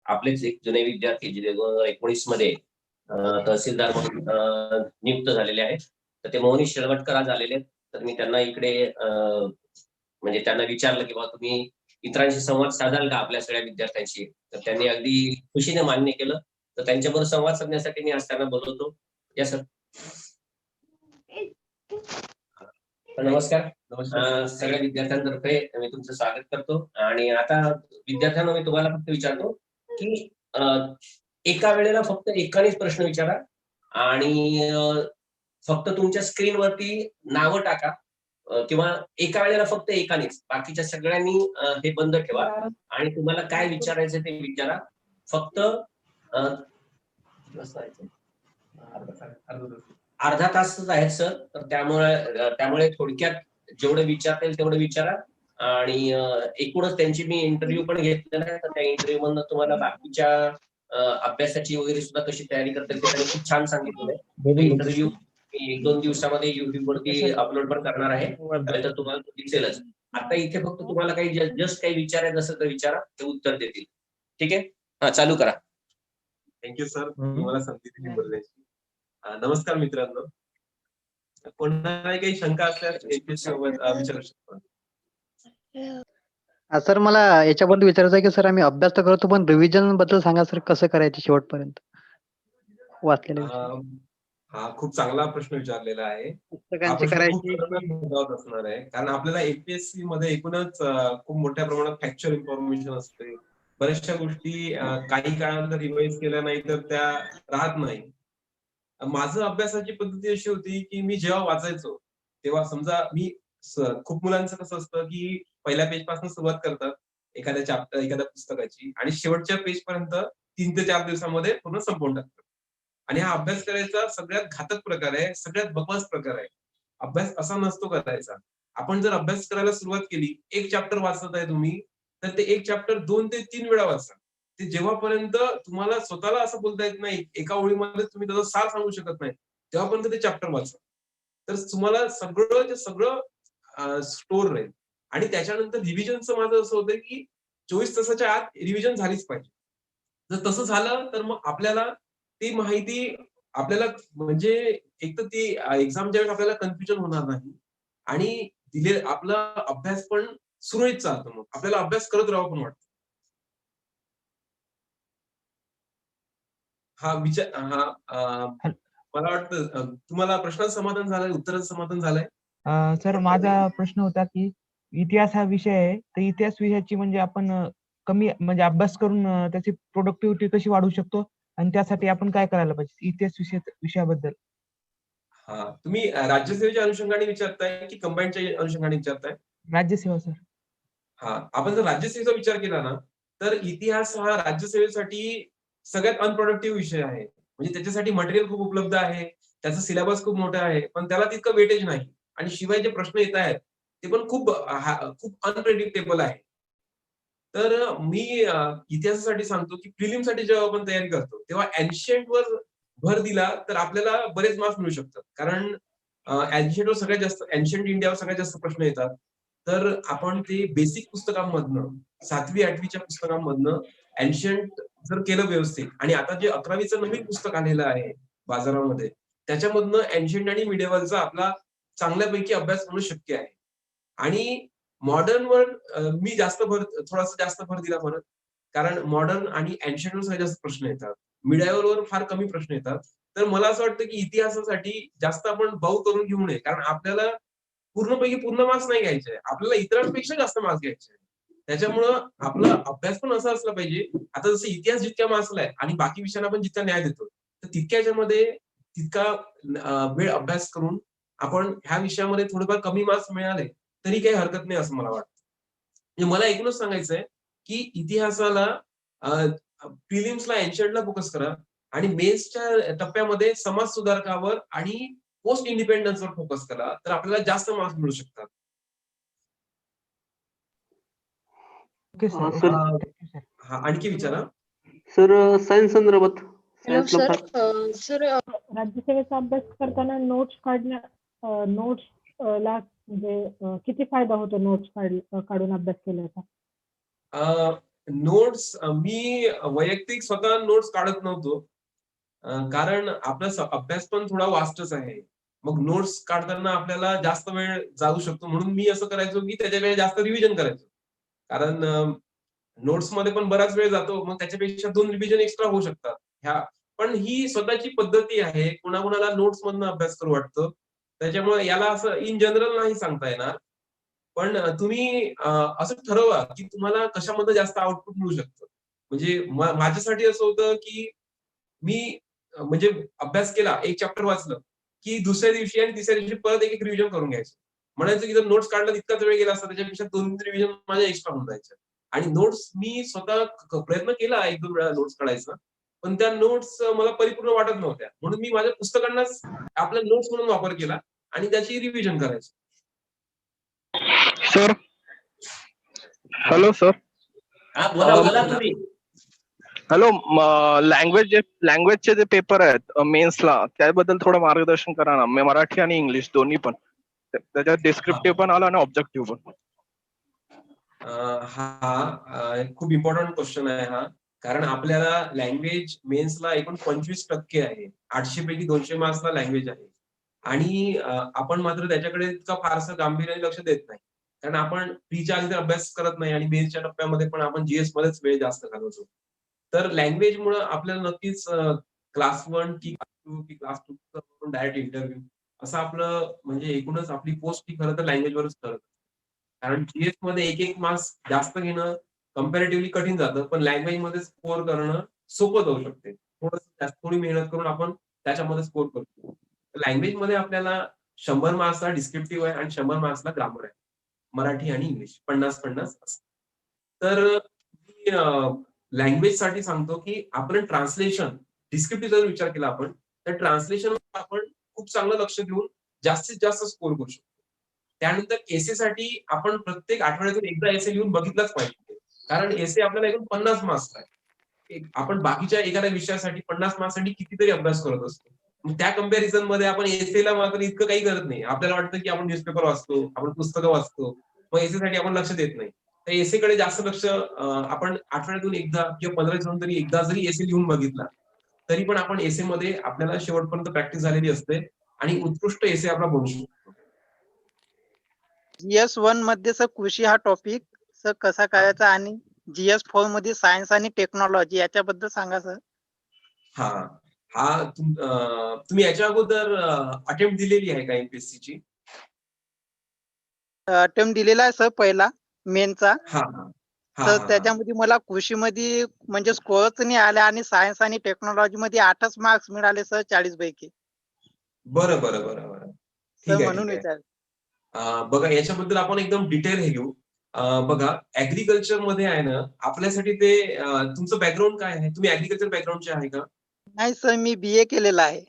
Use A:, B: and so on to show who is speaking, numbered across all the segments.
A: आपलेच एक जुने विद्यार्थी जे 2019 मध्ये तहसीलदार म्हणून नियुक्त झालेले आहेत. तर ते मोहनीश शेळवटकर आज आलेले आहेत. तर मी त्यांना इकडे म्हणजे त्यांना विचारलं की बाबा तुम्ही इतरांशी संवाद साधाल का आपल्या सगळ्या विद्यार्थ्यांशी? तर त्यांनी अगदी खुशीने मान्य केलं. तर त्यांच्याबरोबर संवाद साधण्यासाठी मी आज त्यांना बोलवतो. या सर. नमस्कार. सगळ्या विद्यार्थ्यांतर्फे मी तुमचं स्वागत करतो. आणि आता विद्यार्थ्यांना मी तुम्हाला फक्त विचारतो की एका वेळेला फक्त एकानेच प्रश्न विचारा आणि फक्त तुमच्या स्क्रीनवरती नावं टाका किंवा एका वेळेला फक्त एकानेच. बाकीच्या सगळ्यांनी हे बंद ठेवा आणि तुम्हाला काय विचारायचं ते विचारा. फक्त अर्धा तासच आहेत सर. तर त्यामुळे थोडक्यात जेवढं विचारता येईल तेवढं विचारा. आणि एकूणच त्यांची मी इंटरव्ह्यू पण घेतलेला आहे. तर त्या इंटरव्ह्यू मधनं तुम्हाला बाकीच्या अभ्यासाची वगैरे सुद्धा कशी तयारी करता येईल ते त्यांनी खूप छान सांगितलेलं आहे. इंटरव्ह्यू मी 1-2 दिवसामध्ये युट्यूब वरती अपलोड पण करणार आहे. तर तुम्हाला तो दिसेलच. आता इथे फक्त तुम्हाला काही जस्ट काही विचारायचं असेल तर विचारा, ते उत्तर देतील. ठीक आहे. हा, चालू करा.
B: थँक्यू सर, तुम्हाला संधी दिली बोलण्याची. नमस्कार मित्रांनो. कोणाला काही शंका असल्यास विचारू शकतो.
C: सर मला याच्याबद्दल विचारायचं आहे की सर आम्ही अभ्यास तर करतो पण रिव्हिजन बद्दल सांगा सर, कसं करायचं शेवटपर्यंत वाचलेले
B: हा खूप चांगला प्रश्न विचारलेला आहे.
C: पुस्तकांची करायची
B: असणार आहे कारण आपल्याला एपीएससी मध्ये एकूणच खूप मोठ्या प्रमाणात फॅक्च्युअल इन्फॉर्मेशन असते. बऱ्याचशा गोष्टी काही काळानंतर रिवाइज केल्या नाही तर त्या राहत नाही. माझं अभ्यासाची पद्धती अशी होती की मी जेव्हा वाचायचो तेव्हा समजा मी खूप मुलांचं कसं असतं की पहिल्या पेज पासून सुरुवात करतात एखाद्या पुस्तकाची आणि शेवटच्या पेज पर्यंत 3 ते 4 दिवसामध्ये पूर्ण संपवून टाकतात. आणि हा अभ्यास करायचा सगळ्यात घातक प्रकार आहे, सगळ्यात बकवास प्रकार आहे. अभ्यास असा नसतो करायचा. आपण जर अभ्यास करायला सुरुवात केली, एक चॅप्टर वाचत आहे तुम्ही, तर ते एक चॅप्टर 2 ते 3 वेळा वाचा. ते जेव्हापर्यंत तुम्हाला स्वतःला असं बोलता येत नाही, एका ओळीमध्ये तुम्ही त्याचा सार सांगू शकत नाही, तेव्हापर्यंत ते चॅप्टर वाचा. तर तुम्हाला सगळं स्टोर राहील. आणि त्याच्यानंतर रिव्हिजनचं माझं असं होतं की 24 तासाच्या आत रिव्हिजन झालीच पाहिजे. जर तसं झालं तर मग आपल्याला ती माहिती आपल्याला म्हणजे एक तर ती एक्झामच्या वेळेस आपल्याला कन्फ्युजन होणार नाही आणि आपला अभ्यास पण सुरळीत चालतो. मग आपल्याला अभ्यास करत राहावं पण वाटतं. मला वाटतं तुम्हाला प्रश्नाचं समाधान झालंय, उत्तराचं समाधान झालंय.
D: सर माझा प्रश्न होता की इतिहास हा विषय आहे, तर इतिहास विषयाची म्हणजे आपण कमी म्हणजे अभ्यास करून त्याची प्रोडक्टिव्हिटी कशी वाढवू शकतो आणि त्यासाठी आपण काय करायला पाहिजे इतिहास विषयाबद्दल?
B: तुम्ही राज्यसेवेच्या अनुषंगाने विचारताय की कंबाईनच्या अनुषंगाने विचारताय?
D: राज्यसेवा सर.
B: आपण जर राज्यसेवेचा विचार केला ना तर इतिहास हा राज्यसेवेसाठी सगळ्यात अनप्रोडक्टिव्ह विषय आहे. म्हणजे त्याच्यासाठी मटेरियल खूप उपलब्ध आहे, त्याचा सिलेबस खूप मोठा आहे, पण त्याला तितकं वेटेज नाही. आणि शिवाय जे प्रश्न येत आहेत ते पण खूप अनप्रेडिक्टेबल आहे. तर मी इतिहासासाठी सांगतो की प्रिलिमसाठी जेव्हा आपण तयारी करतो तेव्हा एन्शियंट वर भर दिला तर आपल्याला बरेच मार्क्स मिळू शकतात. कारण एन्शियंटवर सगळ्यात जास्त एन्शियंट इंडियावर सगळ्यात जास्त प्रश्न येतात. तर आपण ते बेसिक पुस्तकांमधनं 7वी-8वीच्या पुस्तकांमधनं एन्शियंट जर केलं व्यवस्थित आणि आता जे 11वीचं नवीन पुस्तक आलेलं आहे बाजारामध्ये त्याच्यामधनं एन्शियंट आणि मिडिएव्हलचा आपला चांगल्यापैकी अभ्यास होणं शक्य आहे. आणि मॉडर्नवर मी थोडासा जास्त भर दिला परत. कारण मॉडर्न आणि एन्शियंटवर सगळ्यात जास्त प्रश्न येतात. मिडिएव्हलवर फार कमी प्रश्न येतात. तर मला असं वाटतं की इतिहासासाठी जास्त आपण बाऊ करून घेऊ नये. कारण आपल्याला पूर्णपैकी पूर्ण मार्क्स नाही घ्यायचे. आपल्याला इतरांपेक्षा जास्त मार्क्स घ्यायचे. त्याच्यामुळं आपला अभ्यास पण असा असला पाहिजे. आता जसं इतिहास जितक्या मार्क्सला आहे आणि बाकी विषयांना आपण जितका न्याय देतो, तर तितक्या ह्याच्यामध्ये तितका वेळ अभ्यास करून आपण ह्या विषयामध्ये थोडेफार कमी मार्क्स मिळाले तरी काही हरकत नाही असं मला वाटतं. म्हणजे मला एकूणच सांगायचंय की इतिहासाला प्रिलिम्सला एन्शियंटला फोकस करा आणि मेन्सच्या टप्प्यामध्ये समाज सुधारकावर आणि पोस्ट इंडिपेंडन्सवर फोकस करा तर आपल्याला जास्त मार्क्स मिळू शकतात. आणखी विचारा
E: सर. सायन्स संदर्भात
F: हॅलो सर. सर राज्यसेवेचा अभ्यास करताना नोट्स ला म्हणजे किती फायदा होतो नोट्स काढून अभ्यास केल्याचा?
B: नोट्स मी वैयक्तिक स्वतः नोट्स काढत नव्हतो. कारण आपला अभ्यास पण थोडा वास्टच आहे. मग नोट्स काढताना आपल्याला जास्त वेळ जाऊ शकतो म्हणून मी असं करायचो की त्याच्या वेळी जास्त रिव्हिजन करायचो. कारण नोट्समध्ये पण बराच वेळ जातो. मग त्याच्यापेक्षा 2 रिव्हिजन एक्स्ट्रा होऊ शकतात. पण ही स्वतःची पद्धती आहे. कुणाकुणाला नोट्स मधनं अभ्यास करू वाटतं. त्याच्यामुळे याला असं इन जनरल नाही सांगता येणार. पण तुम्ही असं ठरवा की तुम्हाला कशामध्ये जास्त आउटपुट मिळू शकतं. म्हणजे माझ्यासाठी असं होतं की मी म्हणजे अभ्यास केला, एक चॅप्टर वाचलं, की दुसऱ्या दिवशी आणि तिसऱ्या दिवशी परत एक रिव्हिजन करून घ्यायचं. म्हणायचं की जर नोट्स काढला तितकाच वेळ गेला असता त्याच्यापेक्षा 2 रिव्हिजन माझ्या एक्स्ट्रा होऊन जायच्या. आणि नोट्स मी स्वतः प्रयत्न केला 1-2 वेळा नोट्स काढायचा. पण त्या नोट्स मला परिपूर्ण वाटत नव्हत्या. म्हणून मी माझ्या पुस्तकांनाच आपल्या नोट्स म्हणून वापर केला आणि त्याची रिव्हिजन करायचो.
G: सर हॅलो सर
A: बोला तुम्ही.
G: हॅलो लँग्वेजचे जे पेपर आहेत मेन्सला त्याबद्दल थोडं मार्गदर्शन करा ना. मराठी आणि इंग्लिश दोन्ही पण. त्याच्यात डिस्क्रिप्टिव्ह पण आला आणि ऑब्जेक्टिव्ह पण.
B: खूप इम्पॉर्टंट क्वेश्चन आहे हा. कारण आपल्याला लँग्वेज मेन्सला एकूण 25% आहे. 800 पैकी 200 मार्क्सला लँग्वेज आहे. आणि आपण मात्र त्याच्याकडे इतका फारसं गांभीर्याने लक्ष देत नाही. कारण आपण प्रीच्या आधी अभ्यास करत नाही आणि मेन्सच्या टप्प्यामध्ये पण आपण जीएस मध्येच वेळ जास्त घालवतो. तर लँग्वेजमुळे आपल्याला नक्कीच क्लास 1 की क्लास 2 डायरेक्ट इंटरव्ह्यू असं आपलं म्हणजे एकूणच आपली पोस्ट ही खरं तर लँग्वेजवरच करत. कारण जीएस मध्ये एक मार्क्स जास्त घेणं कम्पॅरेटिव्हली कठीण जातं. पण लँग्वेजमध्ये स्कोअर करणं सोपं जाऊ शकते. थोडी मेहनत करून आपण त्याच्यामध्ये स्कोअर करतो. लँग्वेजमध्ये आपल्याला 100 मार्क्सला डिस्क्रिप्टिव्ह आहे आणि 100 मार्क्सला ग्रामर आहे. मराठी आणि इंग्लिश 50-50 असं. तर मी लँग्वेजसाठी सांगतो की आपण ट्रान्सलेशन डिस्क्रिप्टिव्ह जर विचार केला आपण तर ट्रान्सलेशन आपण खूप चांगलं लक्ष देऊन जास्तीत जास्त स्कोअर करू शकतो. त्यानंतर एसेसाठी आपण प्रत्येक आठवड्यातून एकदा एसे लिहून बघितलाच पाहिजे. कारण एसे आपल्याला एकूण 50 मार्क्स आहे. आपण बाकीच्या एखाद्या विषयासाठी 50 मार्क्ससाठी कितीतरी अभ्यास करत असतो. मग त्या कंपॅरिझन मध्ये आपण एसेला मात्र इतकं काही करत नाही. आपल्याला वाटतं की आपण न्यूजपेपर वाचतो, आपण पुस्तकं वाचतो. मग एसेसाठी आपण लक्ष देत नाही. तर एसेकडे जास्त लक्ष आपण आठवड्यातून एकदा किंवा 15 दिवसांतून तरी एकदा जरी एसे लिहून बघितला तरी पण आपण एसे मध्ये आपल्याला शेवटपर्यंत प्रॅक्टिस झालेली असते आणि उत्कृष्ट एसे आपला बनू शकतो.
H: GS1 मध्ये सर कृषी हा टॉपिक सर कसा करायचा आणि GS4 मध्ये सायन्स आणि टेक्नॉलॉजी याच्याबद्दल सांगा सर.
B: तुम्ही याच्या अगोदर अटेम्प्ट दिलेली आहे का एमपीएससी ची?
H: अटेम्प्ट दिलेला आहे सर पहिला मेनचा. तर
B: हा.
H: त्याच्यामध्ये मला कृषीमध्ये म्हणजे स्कोअरच नाही आला आणि सायन्स आणि टेक्नॉलॉजी मध्ये 8च मार्क्स मिळाले सर 40 पैकी.
B: बरं. ठीक आहे.
H: म्हणून विचार.
B: बघा याच्याबद्दल आपण एकदम डिटेल हे घेऊ. बघा ऍग्रिकल्चर मध्ये आहे ना आपल्यासाठी ते तुमचं बॅकग्राऊंड काय आहे? तुम्ही ऍग्रिकल्चर बॅकग्राऊंडचे आहे का?
H: नाही सर मी BA केलेला आहे.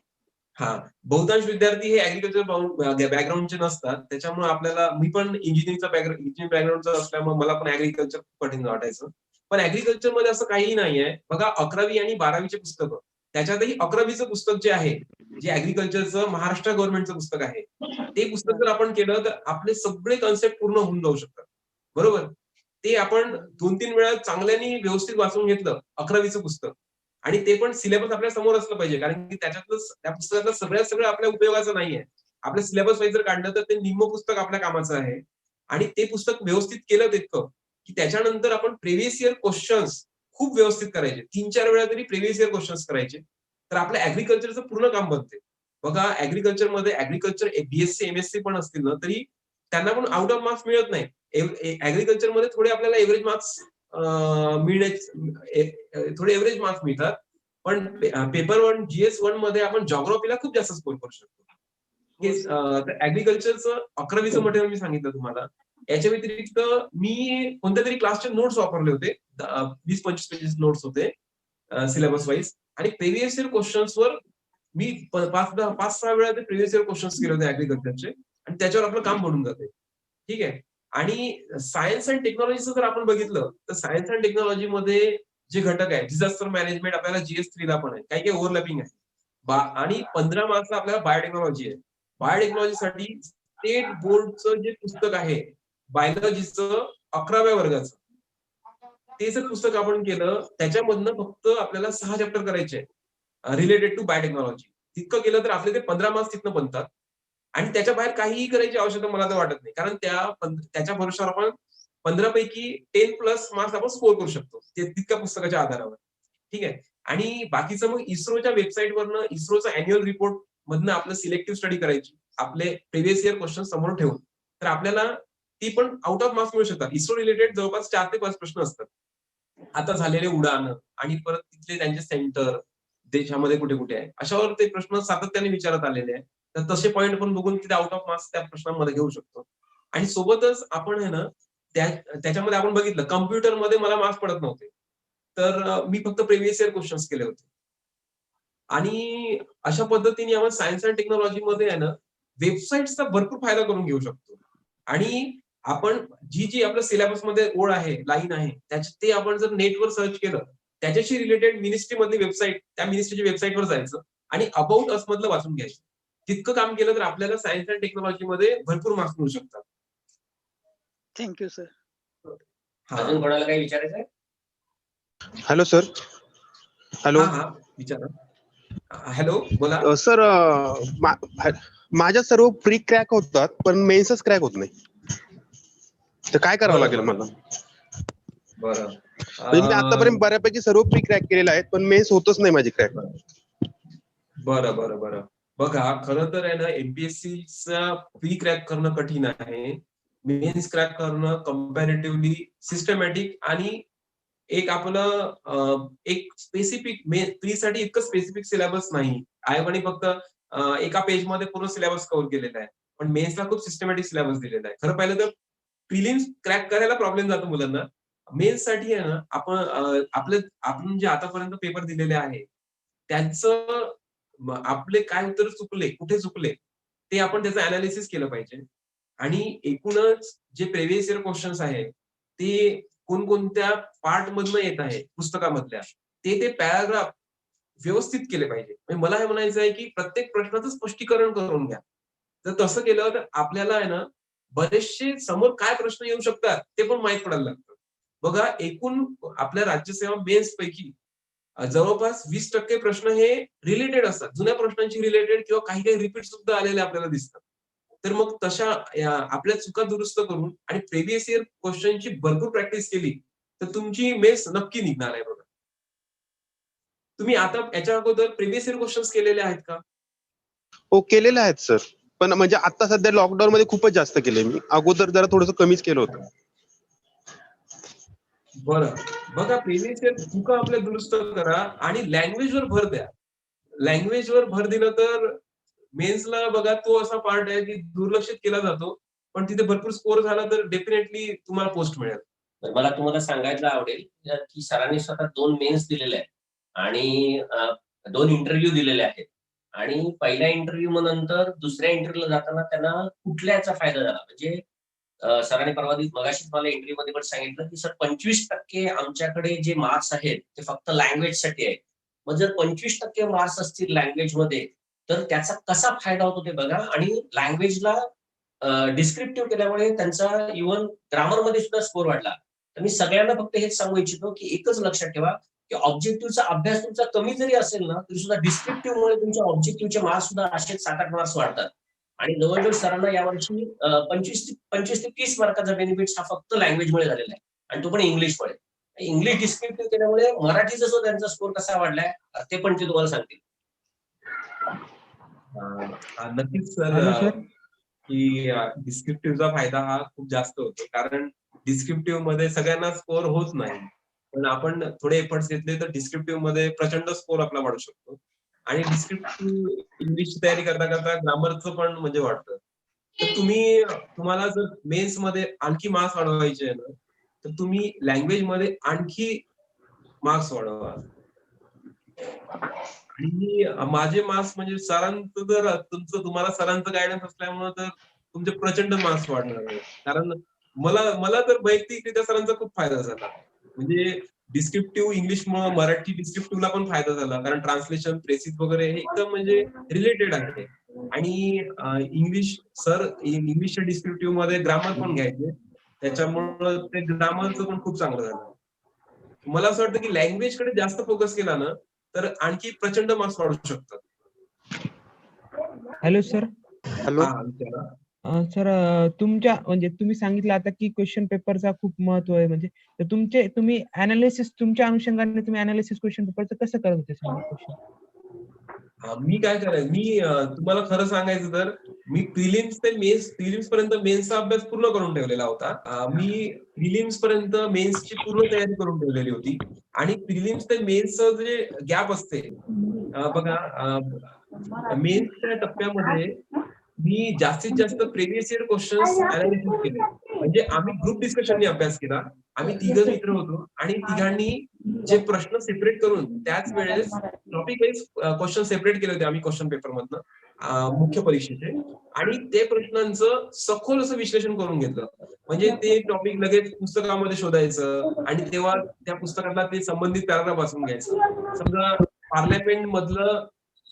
B: बहुतांश विद्यार्थी हे ऍग्रिकल्चर बॅकग्राऊंडचे नसतात. त्याच्यामुळे आपल्याला मी पण इंजिनिअरिंगचा बॅकग्राऊंडचा असल्यामुळे मला पण ऍग्रिकल्चर कठीण वाटायचं. पण ऍग्रिकल्चर मध्ये असं काही नाहीये. बघा 11वी आणि 12वीचे पुस्तकं त्याच्यातही 11वीचं पुस्तक जे आहे जे ऍग्रिकल्चरचं महाराष्ट्र गव्हर्नमेंटचं पुस्तक आहे ते पुस्तक जर आपण केलं तर आपले सगळे कन्सेप्ट पूर्ण होऊन जाऊ शकतात. बरोबर. ते आपण 2-3 वेळा चांगल्याने व्यवस्थित वाचून घेतलं 11वीचं पुस्तक आणि ते पण सिलेबस आपल्या समोर असलं पाहिजे. कारण की त्याच्यातलं त्या पुस्तकातलं सगळं आपल्या उपयोगाचं नाहीये. आपल्या सिलेबस वाईज जर काढलं तर ते निम्म पुस्तक आपल्या कामाचं आहे. आणि ते पुस्तक व्यवस्थित केलं तितकं की त्याच्यानंतर आपण प्रिव्हियस इयर क्वेश्चन्स खूप व्यवस्थित करायचे. 3-4 वेळा तरी प्रिव्हियस इयर क्वेश्चन्स करायचे. तर आपल्या ऍग्रिकल्चरचं पूर्ण काम बनते. बघा ऍग्रिकल्चर मध्ये ऍग्रिकल्चर BSc MSc पण असतील ना तरी त्यांना पण आउट ऑफ मार्क्स मिळत नाही. ऍग्रिकल्चर मध्ये थोडे आपल्याला एव्हरेज मार्क्स थोडे एव्हरेज मार्क्स मिळतात. पण पेपर 1 GS1 मध्ये आपण जॉग्राफीला खूप जास्त स्कोर करू शकतो. ऍग्रिकल्चरचं 11वीचं मटेरियल मी सांगितलं तुम्हाला. याच्या व्यतिरिक्त मी कोणत्या तरी क्लासचे नोट्स वापरले होते. 20-25 पेजेस नोट्स होते सिलेबस वाईज आणि प्रिव्हियस इयर क्वेश्चन्सवर मी 5-6 वेळा ते प्रिव्हियस इयर क्वेश्चन्स केले होते ऍग्रिकल्चरचे आणि त्याच्यावर आपलं काम बनून जाते. ठीक आहे. आणि सायन्स अँड टेक्नॉलॉजीचं जर आपण बघितलं तर सायन्स अँड टेक्नॉलॉजी मध्ये जे घटक आहे डिझास्टर मॅनेजमेंट आपल्याला GS3 ला पण आहे. काही ओव्हरलॅपिंग आहे. आणि 15 मार्क्सला आपल्याला बायोटेक्नॉलॉजी आहे. बायोटेक्नॉलॉजीसाठी स्टेट बोर्डचं जे पुस्तक आहे बायोलॉजीचं 11व्या वर्गाचं ते जर पुस्तक आपण केलं त्याच्यामधनं फक्त आपल्याला 6 चॅप्टर करायचे रिलेटेड टू बायोटेक्नॉलॉजी. तितकं केलं तर आपले ते 15 मार्क्स तिथनं बनतात आणि त्याच्या बाहेर काहीही करायची आवश्यकता मला तर वाटत नाही, कारण त्याच्या भरोशावर आपण 15 पैकी 10+ मार्क्स आपण स्कोर करू शकतो ते तितक्या पुस्तकाच्या आधारावर. ठीक आहे. आणि बाकीचं मग इस्रोच्या वेबसाईटवरनं इस्रोचा अॅन्युअल रिपोर्ट मधनं आपलं सिलेक्टिव्ह स्टडी करायची, आपले प्रिव्हियस इयर क्वेश्चन समोर ठेवून, तर आपल्याला ती पण आउट ऑफ मार्क्स मिळू शकतात. इस्रो रिलेटेड जवळपास 4 ते 5 प्रश्न असतात. आता झालेले उडान आणि परत तिथले त्यांचे सेंटर देशामध्ये कुठे कुठे आहे, अशावर ते प्रश्न सातत्याने विचारत आलेले आहे. तर तसे पॉईंट पण बघून तिथे आउट ऑफ मार्क्स त्या प्रश्नांमध्ये घेऊ शकतो. आणि सोबतच आपण आहे ना त्याच्यामध्ये आपण बघितलं कम्प्युटरमध्ये मला मार्क्स पडत नव्हते, तर मी फक्त प्रिव्हियस इयर क्वेश्चन्स केले होते. आणि अशा पद्धतीने आपण सायन्स अँड टेक्नॉलॉजीमध्ये आहे ना वेबसाईट्सचा भरपूर फायदा करून घेऊ शकतो. आणि आपण जी आपल्या सिलेबसमध्ये ओळ आहे, लाईन आहे, ते आपण जर नेटवर सर्च केलं, त्याच्याशी रिलेटेड मिनिस्ट्री मधली वेबसाईट, त्या मिनिस्ट्रीच्या वेबसाईटवर जायचं आणि अबाउट अस मधलं वाचून घ्यायचं. तितकं काम केलं तर आपल्याला सायन्स अँड टेक्नॉलॉजीमध्ये भरपूर मार्क्स मिळू शकतात.
H: Thank you sir.
A: अजून कोणाला काही विचारायचं आहे?
I: Hello sir. हॅलो
B: हा विचारा. हॅलो बोला.
I: सर, माझ्या सर्व प्री क्रॅक होतात पण मेन्सच क्रॅक होत नाही, तर काय करावं लागेल मला?
B: बरं.
I: म्हणजे मी आतापर्यंत बऱ्यापैकी सर्व प्री क्रॅक केलेले आहेत पण मेन्स होतच नाही माझी क्रॅक.
B: बरं बरं बरं. बघा, खरं तर आहे ना एमपीएससीचा प्री क्रॅक करणं कठीण आहे, मेन्स क्रॅक करणं कम्पॅरेटिव्हली सिस्टमॅटिक. आणि एक आपलं एक स्पेसिफिक प्री साठी इतकं स्पेसिफिक सिलेबस नाही. आयोगाने फक्त एका पेज मध्ये पूर्ण सिलेबस कव्हर केलेला आहे, पण मेन्सला खूप सिस्टमॅटिक सिलेबस दिलेला आहे. खरं पाहिलं तर प्रिलिम्स क्रॅक करायला प्रॉब्लेम जातो मुलांना. मेन्स साठी आहे ना आपण जे आतापर्यंत पेपर दिलेले आहे त्यांचं आपले काय उत्तर चुकले, कुठे चुकले, ते आपण त्याचं अनालिसिस केलं पाहिजे. आणि एकूणच जे प्रिव्हियस इयर क्वेश्चन्स आहेत ते कोणकोणत्या पार्ट मधनं येत आहे पुस्तकामधल्या, ते पॅराग्राफ व्यवस्थित केले पाहिजे. म्हणजे मला हे म्हणायचं आहे की प्रत्येक प्रश्नाचं स्पष्टीकरण करून घ्या. जर तसं केलं तर आपल्याला आहे ना बरेचसे समोर काय प्रश्न येऊ शकतात ते पण माहीत पडायला लागतं. बघा, एकूण आपल्या राज्यसेवा मेन्स पैकी जवळपास 20% प्रश्न हे रिलेटेड असतात, जुन्या प्रश्नांची रिलेटेड, किंवा काही काही रिपीट सुद्धा आलेले आपल्याला दिसतात. तर मग तशा आपल्या चुका दुरुस्त करून आणि प्रिव्हियस इयर क्वेश्चनची भरपूर प्रॅक्टिस केली तर तुमची मेन्स नक्की निघणार आहे. बघा, तुम्ही आता याच्या अगोदर प्रिव्हियस इयर क्वेश्चन्स केलेले आहेत का?
I: हो केलेले आहेत सर, पण म्हणजे आता सध्या लॉकडाऊन मध्ये खूपच जास्त केले. मी अगोदर जरा थोडंसं कमीच केलं होतं.
B: बरं. बघा, प्रिव्हियस इयर चुका आपल्या दुरुस्त करा आणि लँग्वेजवर भर द्या. लँग्वेजवर भर दिलं तर मेन्सला बघा तो असा पार्ट आहे की दुर्लक्षित केला जातो, पण तिथे भरपूर स्कोर झाला तर डेफिनेटली तुम्हाला पोस्ट मिळेल.
A: तर मला तुम्हाला सांगायला आवडेल की सरांनी स्वतः 2 मेन्स दिलेले आहेत आणि 2 इंटरव्ह्यू दिलेले आहेत. आणि पहिल्या इंटरव्ह्यू नंतर दुसऱ्या इंटरव्ह्यूला जाताना त्यांना कुठल्याचा फायदा झाला, म्हणजे सरांनी मगाशीच मला इंटरव्ह्यू मध्ये पण सांगितलं की सर 25% आमच्याकडे जे मार्क्स आहेत ते फक्त लँग्वेजसाठी आहेत. मग जर 25% मार्क्स असतील लँग्वेजमध्ये तर त्याचा कसा फायदा होतो ते बघा. आणि लँग्वेजला डिस्क्रिप्टिव्ह केल्यामुळे त्यांचा इव्हन ग्रामरमध्ये सुद्धा स्कोर वाढला. तर मी सगळ्यांना फक्त हेच सांगू इच्छितो की एकच लक्षात ठेवा की ऑब्जेक्टिव्हचा अभ्यास तुमचा कमी जरी असेल ना तरी सुद्धा डिस्क्रिप्टिव्हमुळे तुमच्या ऑब्जेक्टिव्हचे मार्क्स सुद्धा असेच 7-8 मार्क्स वाढतात. आणि जवळजवळ सरांना यावर्षी 25 ते 30 मार्काचा बेनिफिट हा फक्त लँग्वेजमुळे झालेला आहे, आणि तो पण इंग्लिशमुळे. इंग्लिश डिस्क्रिप्टिव्ह केल्यामुळे मराठीचा जो त्यांचा स्कोर कसा वाढलाय ते पण ते तुम्हाला सांगतील.
B: नक्कीच
D: हॅलो
B: सर,
D: सर.
B: की डिस्क्रिप्टिव्हचा फायदा हा खूप जास्त होतो, कारण डिस्क्रिप्टिव्ह मध्ये सगळ्यांना स्कोर होत नाही, पण आपण थोडे एफर्ट्स घेतले तर डिस्क्रिप्टिव्ह मध्ये प्रचंड स्कोर आपला वाढू शकतो. आणि डिस्क्रिप्टिव्ह इंग्लिशची तयारी करता करता ग्रामरचं पण म्हणजे वाढतं. तर तुम्हाला जर मेन्स मध्ये आणखी मार्क्स वाढवायचे आहे ना तर तुम्ही लँग्वेज मध्ये आणखी मार्क्स वाढवा. आणि माझे मार्क्स म्हणजे सरांचं जर तुम्हाला सरांचं गायडन्स असल्यामुळे तर तुमचे प्रचंड मार्क्स वाढणार आहेत. कारण मला तर वैयक्तिकरित्या सरांचा खूप फायदा झाला. म्हणजे डिस्क्रिप्टिव्ह इंग्लिशमुळे मराठी डिस्क्रिप्टिव्हला पण फायदा झाला, कारण ट्रान्सलेशन, प्रेसिस वगैरे हे एकदम म्हणजे रिलेटेड आहे. आणि इंग्लिशच्या डिस्क्रिप्टिव्ह मध्ये ग्रामर पण घ्यायचे, त्याच्यामुळं ते ग्रामरचं पण खूप चांगलं झालं. मला असं वाटतं की लँग्वेजकडे जास्त फोकस केला ना तर आणखी प्रचंड मार्क्स वाढू शकतात.
D: Hello sir.
C: हॅलो.
B: हा विचारा.
D: सर तुमच्या म्हणजे तुम्ही सांगितलं आता की क्वेश्चन पेपरचा खूप महत्व आहे म्हणजे तर तुम्ही अनालिसिस तुमच्या अनुषंगाने तुम्ही अनालिसिस क्वेश्चन पेपरचं कसं करत होते क्वेश्चन?
B: मी काय करायचं, मी तुम्हाला खरं सांगायचं तर मी प्रिलिम्स पर्यंत मेन्सचा अभ्यास पूर्ण करून ठेवलेला होता. मी प्रिलिम्स पर्यंत मेन्सची पूर्ण तयारी करून ठेवलेली होती आणि प्रिलिम्स ते मेन्सचं जे गॅप असते बघा, मेन्सच्या टप्प्यामध्ये मी जास्तीत जास्त प्रिव्हियस इयर क्वेश्चन्स अनालिसिस केले. म्हणजे आम्ही ग्रुप डिस्कशननी अभ्यास केला. आम्ही 3 मित्र होतो आणि तिघांनी जे प्रश्न सेपरेट करून त्याच वेळेस टॉपिक वाईज क्वेश्चन सेपरेट केले होते आम्ही क्वेश्चन पेपर मधनं मुख्य परीक्षेचे आणि ते प्रश्नांचं सखोल असं विश्लेषण करून घेतलं. म्हणजे ते टॉपिक लगेच पुस्तकामध्ये शोधायचं आणि तेव्हा त्या पुस्तकातला ते संबंधित पॅराग्राफ वाचून घ्यायचं. समजा पार्लमेंट मधलं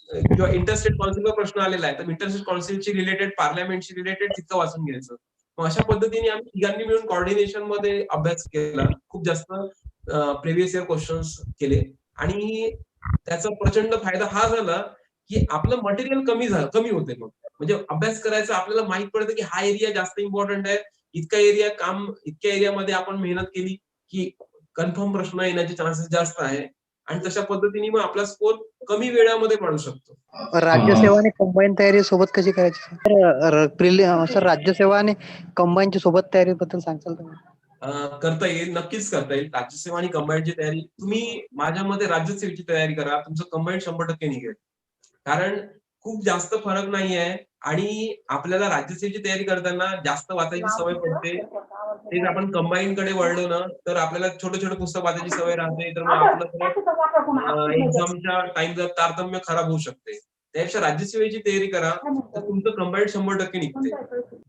B: किंवा इंटरस्टेट कौन्सिलचा प्रश्न आलेला आहे तर इंटरस्टेट कौन्सिलची रिलेटेड पार्लमेंटशी रिलेटेड तितकं वाचून घ्यायचं. मग अशा पद्धतीने आम्ही तिघांनी मिळून कॉर्डिनेशन मध्ये अभ्यास केला. खूप जास्त प्रिव्हियस इयर क्वेश्चन्स केले आणि त्याचा प्रचंड फायदा हा झाला की आपलं मटेरियल कमी होते. मग म्हणजे अभ्यास करायचा आपल्याला माहित पडतं की हा एरिया जास्त इम्पॉर्टंट आहे. इतक्या एरियामध्ये आपण मेहनत केली की कन्फर्म प्रश्न येण्याचे चान्सेस जास्त आहे आणि तशा पद्धतीने मग आपला स्कोर कमी वेळामध्ये वाढू शकतो.
C: राज्यसेवा आणि कंबाईन तयारी सोबत कशी करायची सर? राज्यसेवा आणि कंबाईनची सोबत तयारी बद्दल सांगताल तुम्ही?
B: करता येईल, नक्कीच करता येईल. राज्यसेवा आणि कंबाईनची तयारी तुम्ही माझ्या मते राज्यसेवेची तयारी करा. तुमचं कंबाईन 100% निघेल. कारण खूप जास्त फरक नाहीये आणि आपल्याला राज्यसेवेची तयारी करताना जास्त वाचायची सवय पडते. तेच आपण कंबाईन कडे वळलो ना तर आपल्याला छोटे पुस्तक वाचायची सवय राहते. तर मग आपलं एक्झामच्या टाइमचं तारतम्य खराब होऊ शकते. त्यापेक्षा राज्यसेवेची तयारी करा तर तुमचं कंबाईन 100% निघते.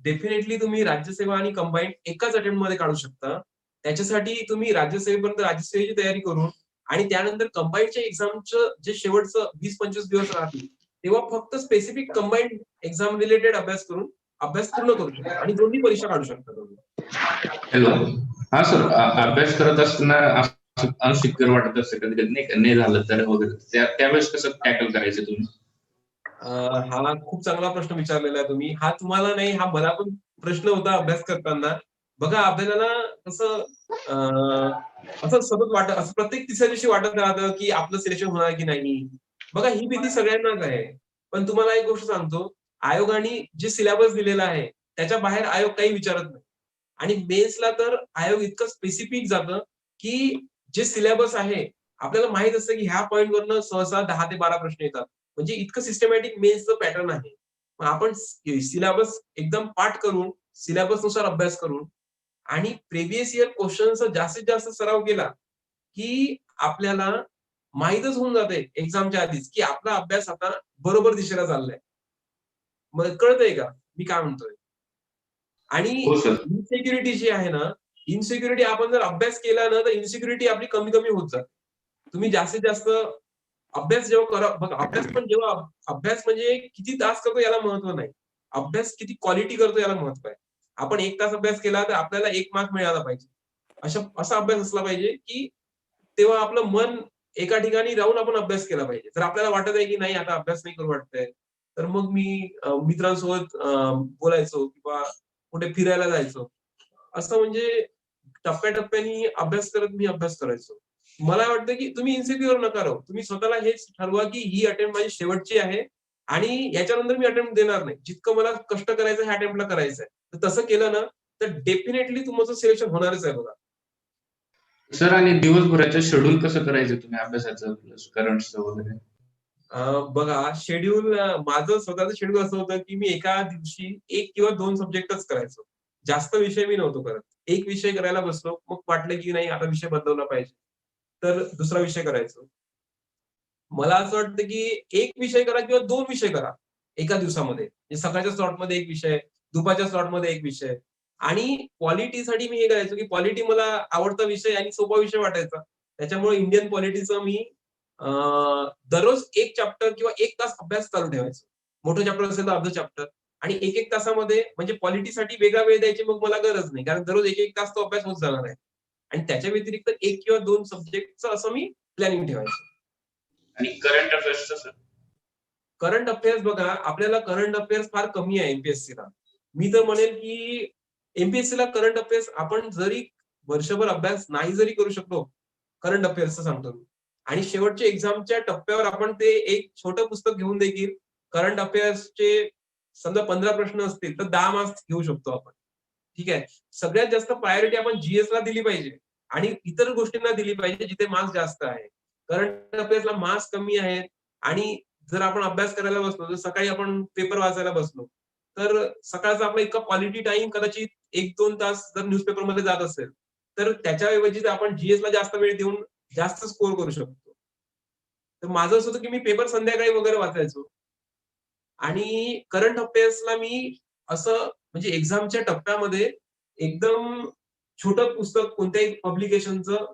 B: डेफिनेटली तुम्ही राज्यसेवा आणि कंबाईन एकाच अटेम्प्ट मध्ये काढू शकता. त्याच्यासाठी तुम्ही राज्यसेवेपर्यंत राज्यसेवेची तयारी करून आणि त्यानंतर कंबाईनच्या एक्झामचं जे शेवटचं 20-25 दिवस राहतील तेव्हा फक्त स्पेसिफिक कंबाईन एक्झाम रिलेटेड अभ्यास पूर्ण करू शकता आणि दोन्ही परीक्षा काढू शकता तुम्ही.
J: हॅलो. हा सर, अभ्यास करत असताना अनसिक्युअर वाटत असतं कधी कधी नाही झालं तर वगैरे त्यावेळेस कसं टॅकल करायचं तुम्ही?
B: हा खूप चांगला प्रश्न विचारलेला आहे तुम्ही. हा तुम्हाला नाही, हा मला पण प्रश्न होता अभ्यास करताना. बघा आपल्याला कसं असं सतत असं प्रत्येक तिसऱ्या दिवशी वाटत राहतं की आपलं सिलेक्शन होणार की नाही. बघा ही भीती सगळ्यांनाच आहे. पण तुम्हाला एक गोष्ट सांगतो, आयोगाने जे सिलेबस दिलेला आहे त्याच्या बाहेर आयोग काही विचारत नाही आणि मेन्सला तर आयोग इतकं स्पेसिफिक जातं की जे सिलेबस आहे आपल्याला माहित असतं की ह्या पॉईंटवरनं सहसा 10 ते 12 प्रश्न येतात. म्हणजे इतकं सिस्टमॅटिक मेन्सचं पॅटर्न आहे. मग आपण सिलेबस एकदम पाठ करून सिलेबस नुसार अभ्यास करून आणि प्रिव्हियस इयर क्वेश्चनचा जास्तीत जास्त सराव केला की आपल्याला माहीतच होऊन जाते एक्झामच्या आधीच की आपला अभ्यास आता बरोबर दिशेला चाललाय. मग कळतंय का मी काय म्हणतोय? आणि इनसिक्युरिटी जी आहे ना, इनसिक्युरिटी आपण जर अभ्यास केला ना तर इनसिक्युरिटी आपली कमी होत जाते. तुम्ही जास्तीत जास्त अभ्यास जेव्हा बघा अभ्यास म्हणजे किती तास करतो याला महत्व नाही. अभ्यास किती क्वालिटी करतो याला महत्व आहे. आपण 1 तास अभ्यास केला तर आपल्याला 1 मार्क मिळाला पाहिजे. असा अभ्यास असला पाहिजे की तेव्हा आपलं मन एका ठिकाणी राहून आपण अभ्यास केला पाहिजे. जर आपल्याला वाटत आहे की नाही आता अभ्यास नाही करू वाटतंय तर मग मी मित्रांसोबत बोलायचो किंवा कुठे फिरायला जायचो. असं म्हणजे टप्प्याटप्प्याने अभ्यास करत मी अभ्यास करायचो. मला वाटतं की तुम्ही इन्सिक्युअर नका राहू. तुम्ही स्वतःला हेच ठरवा की ही अटेम्प्ट माझी शेवटची आहे आणि याच्यानंतर मी अटेम्प्ट देणार नाही. जितकं मला कष्ट करायचं ह्या अटेम्प्टला करायचंय. तर तसं केलं ना तर डेफिनेटली तुमचं सिलेक्शन होणारच आहे बघा.
J: सर आणि दिवसभराचं शेड्यूल कसं करायचं तुम्ही अभ्यासाचं करंटचं वगैरे?
B: बघा शेड्यूल माझं स्वतःचं शेड्यूल असं होतं की मी एका दिवशी 1 किंवा 2 सब्जेक्टच करायचो. जास्त विषय मी नव्हतो करत. एक विषय करायला बसलो, मग वाटलं की नाही आता विषय बदलवला पाहिजे. तर दुसरा विषय करायचो. मला असं वाटतं की 1 विषय करा किंवा 2 विषय करा एका दिवसामध्ये. म्हणजे सकाळच्या स्लॉटमध्ये 1 विषय, दुपारच्या स्लॉटमध्ये 1 विषय आणि पॉलिटीसाठी मी हे करायचो की पॉलिटी मला आवडता विषय आणि सोपा विषय वाटायचा. त्याच्यामुळे इंडियन पॉलिटीचं मी दररोज 1 चॅप्टर किंवा 1 तास अभ्यास चालू ठेवायचो. मोठं चॅप्टर असेल तर अर्धं चॅप्टर आणि 1-1 तासामध्ये म्हणजे पॉलिटीसाठी वेगळा वेळ द्यायची मग मला गरज नाही. कारण दररोज 1-1 तास तो अभ्यास होत जाणार आहे. आणि त्याच्या व्यतिरिक्त 1 किंवा 2 सब्जेक्टचं असं मी प्लॅनिंग ठेवायचं.
J: आणि करंट अफेअर्सचं सर?
B: करंट अफेअर्स बघा, आपल्याला करंट अफेअर्स फार कमी आहे एमपीएससीला. मी तर म्हणेल की एमपीएससीला करंट अफेअर्स आपण जरी वर्षभर अभ्यास नाही जरी करू शकलो, करंट अफेअर्सचं सांगतो मी, आणि शेवटच्या एक्झामच्या टप्प्यावर आपण ते एक छोटं पुस्तक घेऊन देखील करंट अफेअर्सचे समजा 15 प्रश्न असतील तर 10 मार्क्स घेऊ शकतो आपण. ठीक आहे. सगळ्यात जास्त प्रायोरिटी आपण जीएस ला दिली पाहिजे आणि इतर गोष्टींना दिली पाहिजे जिथे मार्क्स जास्त आहे. करंट अफेअर्सला मार्क्स कमी आहेत आणि जर आपण अभ्यास करायला बसलो, जर सकाळी आपण पेपर वाचायला बसलो, तर सकाळचा आपला इतका क्वालिटी टाइम कदाचित 1-2 तास जर न्यूजपेपर मध्ये जात असेल, तर त्याच्याऐवजी आपण जीएस ला जास्त वेळ देऊन जास्त स्कोर करू शकतो. तर माझं असं होतं की मी पेपर संध्याकाळी वगैरे वाचायचो आणि करंट अफेअर्सला मी असं म्हणजे एक्झामच्या टप्प्यामध्ये एकदम छोटं पुस्तक कोणत्याही पब्लिकेशनचं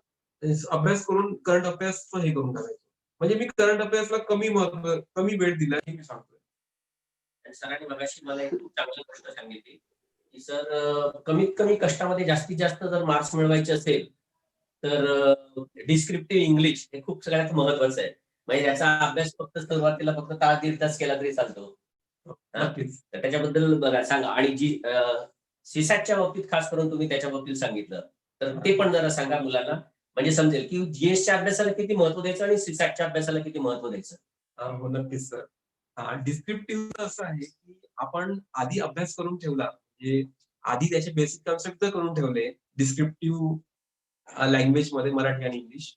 B: अभ्यास करून करंट अफेअर्सचं हे करून टाकायचं. म्हणजे मी करंट अफेअर्सला कमी वेळ दिला हे मी सांगतोय.
A: सरांनी मगाशी मला एक खूप चांगली गोष्ट सांगितली की सर कमीत कमी कष्टामध्ये जास्तीत जास्त जर मार्क्स मिळवायचे असेल तर डिस्क्रिप्टिव्ह इंग्लिश हे खूप सगळ्यात महत्वाचं आहे. म्हणजे त्याचा अभ्यास फक्त सुरुवातीला फक्त तास 1.5 तास केला तरी चालतो.
B: नक्कीच.
A: तर त्याच्याबद्दल बघा सांगा. आणि जी सीसॅटच्या बाबतीत खास करून तुम्ही त्याच्या बाबतीत सांगितलं तर ते पण जरा सांगा मुलांना, म्हणजे समजेल की जीएसच्या अभ्यासाला किती महत्व द्यायचं आणि सीसॅटच्या अभ्यासाला किती महत्व द्यायचं.
B: हो नक्कीच सर. डिस्क्रिप्टिव्ह असं आहे की आपण आधी अभ्यास करून ठेवला, म्हणजे आधी त्याचे बेसिक कन्सेप्ट जर करून ठेवले डिस्क्रिप्टिव्ह लँग्वेज मध्ये मराठी आणि इंग्लिश,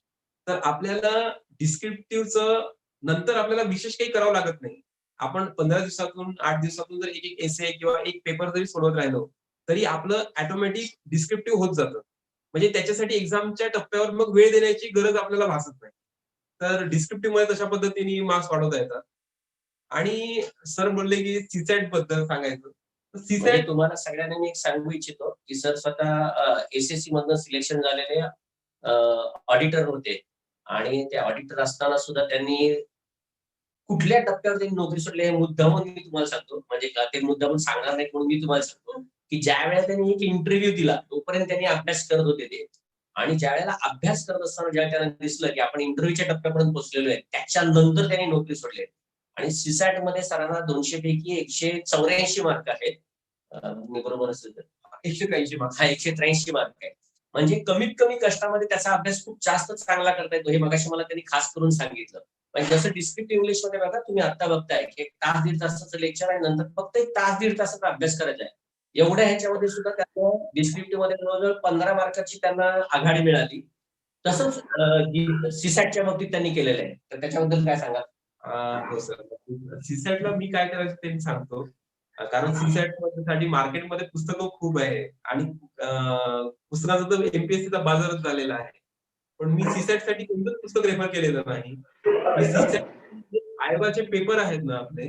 B: तर आपल्याला डिस्क्रिप्टिव्हचं नंतर आपल्याला विशेष काही करावं लागत नाही. आपण 15 दिवसातून 8 दिवसातून जर एक एसे किंवा एक पेपर जरी सोडवत राहिलो तरी आपलं ऑटोमॅटिक डिस्क्रिप्टिव्ह होत जातं. म्हणजे त्याच्यासाठी एक्झामच्या टप्प्यावर मग वेळ देण्याची गरज आपल्याला भासत नाही. तर डिस्क्रिप्टिव्ह मध्ये तशा पद्धतीने मार्क्स वाढवता येतात. आणि सर बोलले की सीसॅट बद्दल सांगायचं.
A: म्हणजे तुम्हाला सगळ्यांना मी एक सांगू इच्छितो की सर स्वतः एसएससी मधनं सिलेक्शन झालेले ऑडिटर होते आणि ते ऑडिटर असताना सुद्धा त्यांनी कुठल्या टप्प्यावर त्यांनी नोकरी सोडली हे मुद्दामून मी तुम्हाला सांगतो. म्हणजे ते मुद्दामून सांगणार नाही म्हणून मी तुम्हाला सांगतो की ज्या वेळेला त्यांनी एक इंटरव्ह्यू दिला तोपर्यंत त्यांनी अभ्यास करत होते ते, आणि ज्या वेळेला अभ्यास करत असताना ज्या त्यांना दिसलं की आपण इंटरव्ह्यूच्या टप्प्यापर्यंत पोहोचलेलो आहे त्याच्यानंतर त्यांनी नोकरी सोडली. आणि सीसॅट मध्ये सरांना 200 पैकी 184 मार्क आहेत. मी बरोबर असेल तर
B: 183 मार्क्स.
A: 183 मार्क आहे. म्हणजे कमीत कमी कष्टामध्ये त्याचा अभ्यास खूप जास्त चांगला करता येतो. हे मगाशी मला त्यांनी खास करून सांगितलं. म्हणजे जसं डिस्क्रिप्टिव्ह इंग्लिश मध्ये बघा तुम्ही आता बघताय की 1 तास 1.5 तासाचं लेक्चर आहे, नंतर फक्त 1 तास 1.5 तासाचा अभ्यास करायचा आहे. एवढ्या ह्याच्यामध्ये सुद्धा त्यांना डिस्क्रिप्टिव्ह मध्ये जवळजवळ 15 मार्काची त्यांना आघाडी मिळाली. तसंच सीसॅटच्या बाबतीत त्यांनी केलेलं आहे. तर त्याच्याबद्दल काय सांगा?
B: हो सर. सीसॅटला मी काय करायचं ते मी सांगतो. कारण सीसॅट साठी मार्केटमध्ये पुस्तकं खूप आहे आणि पुस्तकाचा तर एमपीएससीचा बाजारच झालेला आहे. पण मी सीसॅट साठी कोणतंच पुस्तक रेफर केलेलं नाही. मी सीसॅट आयोगाचे पेपर आहेत ना आपले,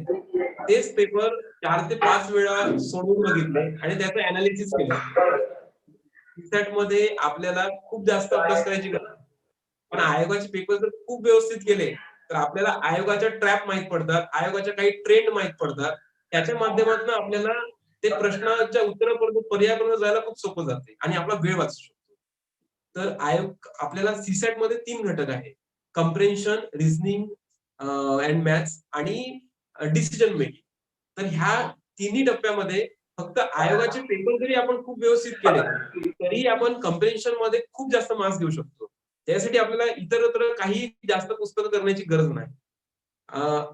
B: तेच पेपर 4 ते 5 वेळा सोडून बघितले आणि त्याचं अनालिसिस केलं. सीसॅट मध्ये आपल्याला खूप जास्त अभ्यास करायची गरज नाही. पण आयोगाचे पेपर जर खूप व्यवस्थित केले तर आपल्याला आयोगाच्या ट्रॅप माहित पडतात, आयोगाच्या काही ट्रेंड माहित पडतात. त्याच्या माध्यमातून आपल्याला ते प्रश्नाच्या उत्तरापर्यंत पर्यायापर्यंत जायला खूप सोपं जाते आणि आपला वेळ वाचू शकतो. तर आयोग आपल्याला सीसॅट मध्ये 3 घटक आहे: कम्प्रेन्शन, रिझनिंग अँड मॅथ्स आणि डिसिजन मेकिंग. तर ह्या तिन्ही टप्प्यामध्ये फक्त आयोगाचे पेपर जरी आपण खूप व्यवस्थित केले तरी आपण कम्प्रेन्शन मध्ये खूप जास्त मार्क्स घेऊ शकतो. त्यासाठी आपल्याला इतरत्र काही जास्त पुस्तकं करण्याची गरज नाही.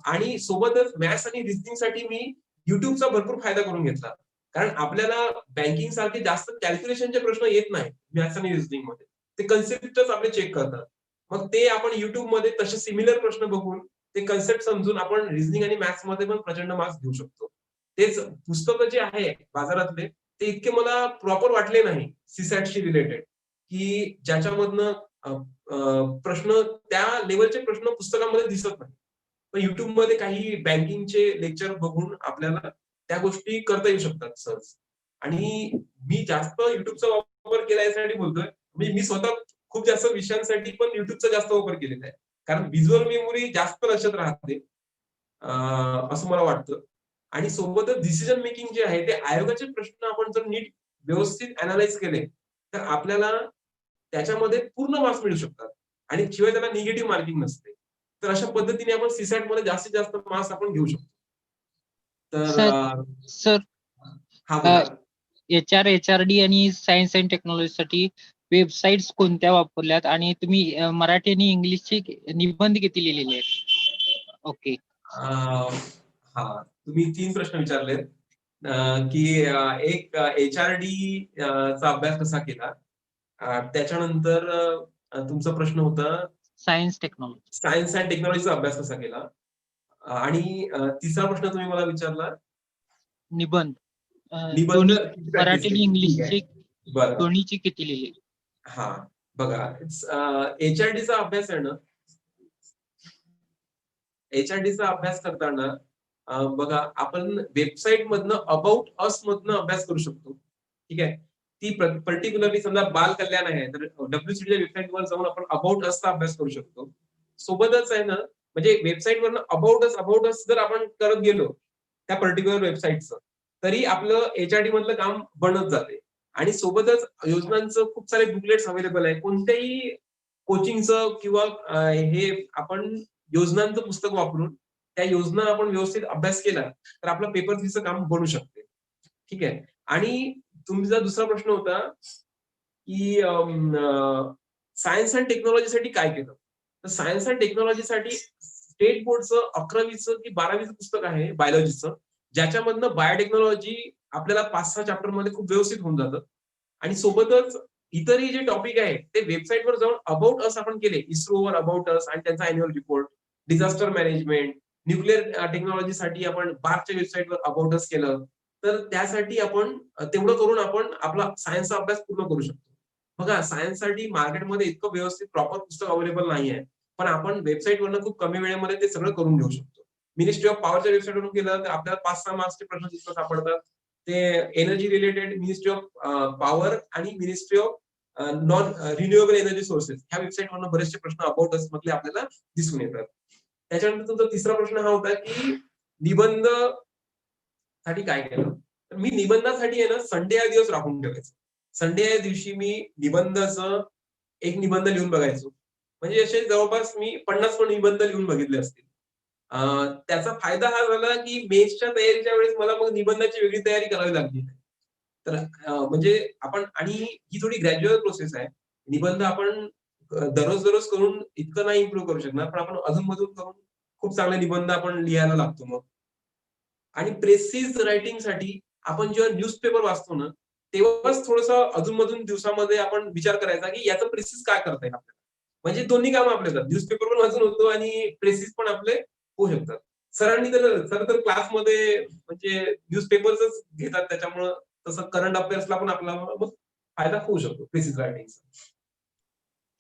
B: आणि सोबतच मॅथ्स आणि रिझनिंग साठी मी युट्यूबचा भरपूर फायदा करून घेतला. कारण आपल्याला बँकिंग सारखे जास्त कॅल्क्युलेशनचे प्रश्न येत नाही मॅथ्स आणि रिझनिंग मध्ये. ते कन्सेप्टच आपले चेक करतात. मग ते आपण युट्यूब मध्ये तसे सिमिलर प्रश्न बघून ते कन्सेप्ट समजून आपण रिझनिंग आणि मॅथ्स मध्ये पण प्रचंड मार्क्स घेऊ शकतो. तेच पुस्तकं जे आहे बाजारातले ते इतके मला प्रॉपर वाटले नाही सीसॅटशी रिलेटेड, की ज्याच्यामधनं प्रश्न त्या लेवलचे प्रश्न पुस्तकामध्ये दिसत नाही. पण युट्यूब मध्ये काही बँकिंगचे लेक्चर बघून आपल्याला त्या गोष्टी करता येऊ शकतात सहज. आणि मी जास्त युट्यूबचा वापर केला यासाठी बोलतोय. मी स्वतः खूप जास्त विषयांसाठी पण युट्यूबचा जास्त वापर केलेला आहे. कारण व्हिज्युअल मेमरी जास्त लक्षात राहते असं मला वाटतं. आणि सोबतच डिसिजन मेकिंग जे आहे ते आयोगाचे प्रश्न आपण जर नीट व्यवस्थित अनालाइज केले तर आपल्याला त्याच्यामध्ये पूर्ण मार्क्स मिळू शकतात आणि शिवाय त्याला निगेटिव्ह मार्किंग नसते. तर अशा पद्धतीने आपण सीसॅट मध्ये जास्तीत जास्त मार्क्स आपण घेऊ शकतो. तर
K: सर
B: हा बोला.
K: HRD आणि सायन्स अँड टेक्नॉलॉजीसाठी वेबसाईट्स कोणत्या वापरल्यात आणि तुम्ही मराठी आणि इंग्लिशचे निबंध किती लिहिलेले आहेत? ओके.
B: हा, तुम्ही 3 प्रश्न विचारलेत की एक HRD चा अभ्यास कसा केला, त्याच्यानंतर तुमचा प्रश्न होता
K: सायन्स टेक्नॉलॉजी.
B: सायन्स अँड टेक्नॉलॉजीचा अभ्यास कसा केला, आणि तिसरा प्रश्न तुम्ही मला विचारला
K: निबंध
B: निबंध
K: मराठी आणि इंग्लिशचे
B: बरं.
K: दोन्हीचे किती लिहिले?
B: हा बघा, HRDचा अभ्यास आहे ना, HRDचा अभ्यास करताना बघा आपण वेबसाईट मधनं अबाउट अस मधनं अभ्यास करू शकतो. ठीक आहे, ती पर्टिक्युलरली समजा बाल कल्याण आहे तर WCDच्या वेबसाईटवर जाऊन आपण अबाउट असचा अभ्यास करू शकतो. सोबतच आहे ना, म्हणजे वेबसाईटवरनं अबाउट अस जर आपण करत गेलो त्या पर्टिक्युलर वेबसाईटचं, तरी आपलं HRD मधलं काम बनत जाते. आणि सोबतच योजनांचं खूप सारे बुकलेट्स अवेलेबल आहे. कोणत्याही कोचिंगचं किंवा हे आपण योजनांचं पुस्तक वापरून त्या योजना आपण व्यवस्थित अभ्यास केला तर आपलं पेपर 3चं काम बनू शकते. ठीक आहे, आणि तुमचा दुसरा प्रश्न होता की सायन्स अँड टेक्नॉलॉजीसाठी काय केलं. तर सायन्स अँड टेक्नॉलॉजीसाठी स्टेट बोर्डचं 11वीचं की 12वीचं पुस्तक आहे बायोलॉजीचं, ज्याच्यामधनं बायोटेक्नॉलॉजी आपल्याला 5-6 चॅप्टर मध्ये खूप व्यवस्थित होऊन जातं. आणि सोबतच इतरही जे टॉपिक आहे ते वेबसाईटवर जाऊन अबाउट अस आपण केले, इस्रोवर अबाउट अस आणि त्यांचा annual report, disaster management, nuclear टेक्नॉलॉजीसाठी आपण बार्कच्या वेबसाईटवर अबाउट अस केलं, तर त्यासाठी आपण तेवढं करून आपण आपला सायन्सचा अभ्यास पूर्ण करू शकतो. बघा, सायन्ससाठी मार्केटमध्ये इतकं व्यवस्थित प्रॉपर पुस्तक अवेलेबल नाही आहे, पण आपण वेबसाईटवरनं खूप कमी वेळेमध्ये ते सगळं करून घेऊ शकतो. मिनिस्ट्री ऑफ पॉवरच्या वेबसाईटवरून केलं तर आपल्याला 5-6 मार्क्सचे प्रश्न तिथं सापडतात. ते energy related ministry of power आणि ministry of non renewable energy sources ह्या वेबसाईटवरनं बरेचसे प्रश्न अबाउट अस मधले आपल्याला दिसून येतात. त्याच्यानंतर तुमचा तिसरा प्रश्न हा होता की निबंध साठी काय केलं. तर मी निबंधासाठी आहे ना संडे हा दिवस राखून ठेवायचो. संडे या दिवशी मी निबंधाचं एक निबंध लिहून बघायचो. म्हणजे असे जवळपास मी 50 निबंध लिहून बघितले असतील. त्याचा फायदा हा झाला की मेन्सच्या तयारीच्या वेळेस मला मग निबंधाची वेगळी तयारी करावी लागली नाही. तर म्हणजे आपण, आणि ही थोडी ग्रॅज्युअल प्रोसेस आहे. निबंध आपण दररोज करून इतकं नाही इम्प्रूव्ह करू शकणार, पण आपण अधूनमधून करून खूप चांगले निबंध आपण लिहायला लागतो मग. आणि प्रेसिज रायटिंगसाठी आपण जेव्हा न्यूजपेपर वाचतो ना, तेव्हाच थोडंसं अधूनमधून दिवसामध्ये आपण विचार करायचा की याचं प्रेसिज काय करता येईल आपल्याला. म्हणजे दोन्ही कामं आपले होतात, न्यूजपेपर पण वाचून होतो आणि प्रेसिज पण आपले होऊ शकतात. सरांनी तर क्लासमध्ये म्हणजे न्यूजपेपर्सच घेतात, त्याच्यामुळं तसं करंट अफेअर्सला पण आपला मग फायदा होऊ शकतो प्रेसिज रायटिंगचा.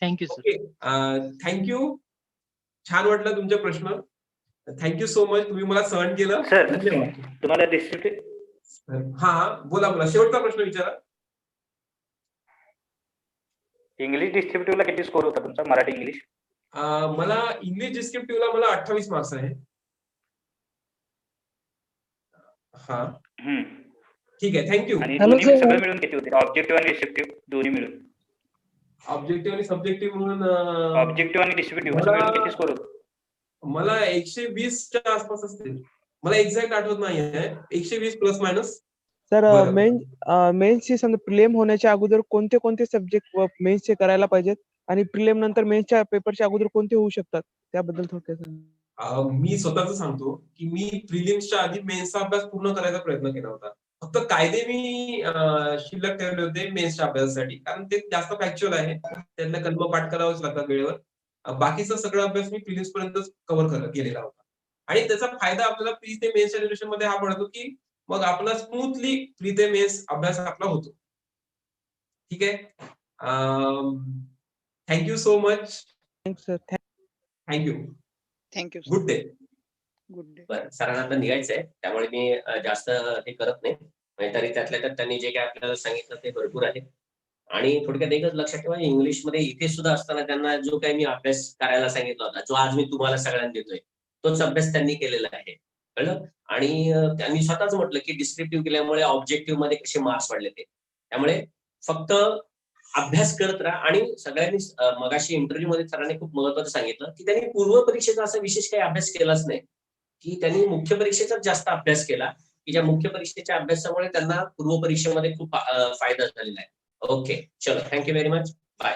K: Thank you sir.
B: Okay, thank you. छान वाटलं तुमचे प्रश्न. थँक्यू सो मच, तुम्ही मला सहन केलं.
L: सर
B: धन्यवाद.
L: तुम्हाला डिस्ट्रिक्ट
B: हा बोला, शेवटचा प्रश्न विचारा.
L: इंग्लिश डिस्क्रिप्टिव्हला किती स्कोर होता तुमचा, मराठी इंग्लिश?
B: मला इंग्लिश डिस्क्रिप्टिव्हला मला 28 मार्क्स आहे. हा ठीक आहे, थँक्यू.
L: आणि दोन्ही सगळं मिळून किती होते, ऑब्जेक्टिव्ह आणि डिस्क्रिप्टिव्ह दोन्ही मिळून?
B: ऑब्जेक्टिव्ह आणि सब्जेक्टिव्ह म्हणून
L: ऑब्जेक्टिव्ह आणि डिस्क्रिप्टिव्ह मिळून किती स्कोर होता?
B: मला 120च्या आसपास असतील, मला एक्झॅक्ट आठवत नाही आहे. 120 प्लस मायनस.
D: सर मेन्सची समजा प्रिलिम होण्याच्या अगोदर कोणते सब्जेक्ट मेन्सचे करायला पाहिजेत आणि प्रिलिम नंतर मेन्सच्या पेपरच्या अगोदर कोणते होऊ शकतात, त्याबद्दल थोडक्यात सांगा.
B: मी स्वतःच सांगतो की मी प्रिलिम्सच्या आधी मेन्सचा अभ्यास पूर्ण करायचा प्रयत्न केला होता. फक्त कायदे मी शिल्लक ठेवले होते मेन्सच्या अभ्यासासाठी, कारण ते जास्त फॅक्च्युअल आहे, त्यांना कलम पाठ करावंच लागतात वेळेवर. बाकीचा सगळा अभ्यास मी प्रिलिम्स पर्यंत कव्हर केलेला होता. आणि त्याचा फायदा आपल्याला प्री ते मेन्सच्या रिलेशन मध्ये हा पडतो की मग आपला स्मूथली प्री ते मेन्स अभ्यास आपला होतो. ठीक आहे, thank you so much.
D: Sir
B: thank you.
H: Thank you.
B: Good day.
H: Good day.
A: बरं, सरांना आता निघायचंय, त्यामुळे मी जास्त हे करत नाही. तरी त्यातल्या त्यात त्यांनी जे काय आपल्याला सांगितलं ते भरपूर आहे. आणि थोडक्यात एकच लक्षात ठेवा, इंग्लिशमध्ये इथे सुद्धा असताना त्यांना जो काही मी अभ्यास करायला सांगितला होता, जो आज मी तुम्हाला सगळ्यांना देतोय, तोच अभ्यास त्यांनी केलेला आहे. कळलं. आणि त्यांनी स्वतःच म्हटलं की डिस्क्रिप्टिव्ह केल्यामुळे ऑब्जेक्टिव्ह मध्ये कसे मार्क्स वाढले ते. त्यामुळे फक्त अभ्यास करत राहा आणि सगळ्यांनी मगाशी इंटरव्ह्यू मध्ये सरांनी खूप महत्वाचं सांगितलं की त्यांनी पूर्व परीक्षेचा असा विशेष काही अभ्यास केलाच नाही, की त्यांनी मुख्य परीक्षेचा जास्त अभ्यास केला, की ज्या मुख्य परीक्षेच्या अभ्यासामुळे त्यांना पूर्व परीक्षेमध्ये खूप फायदा झालेला आहे. ओके, चलो, थँक्यू व्हेरी मच, बाय.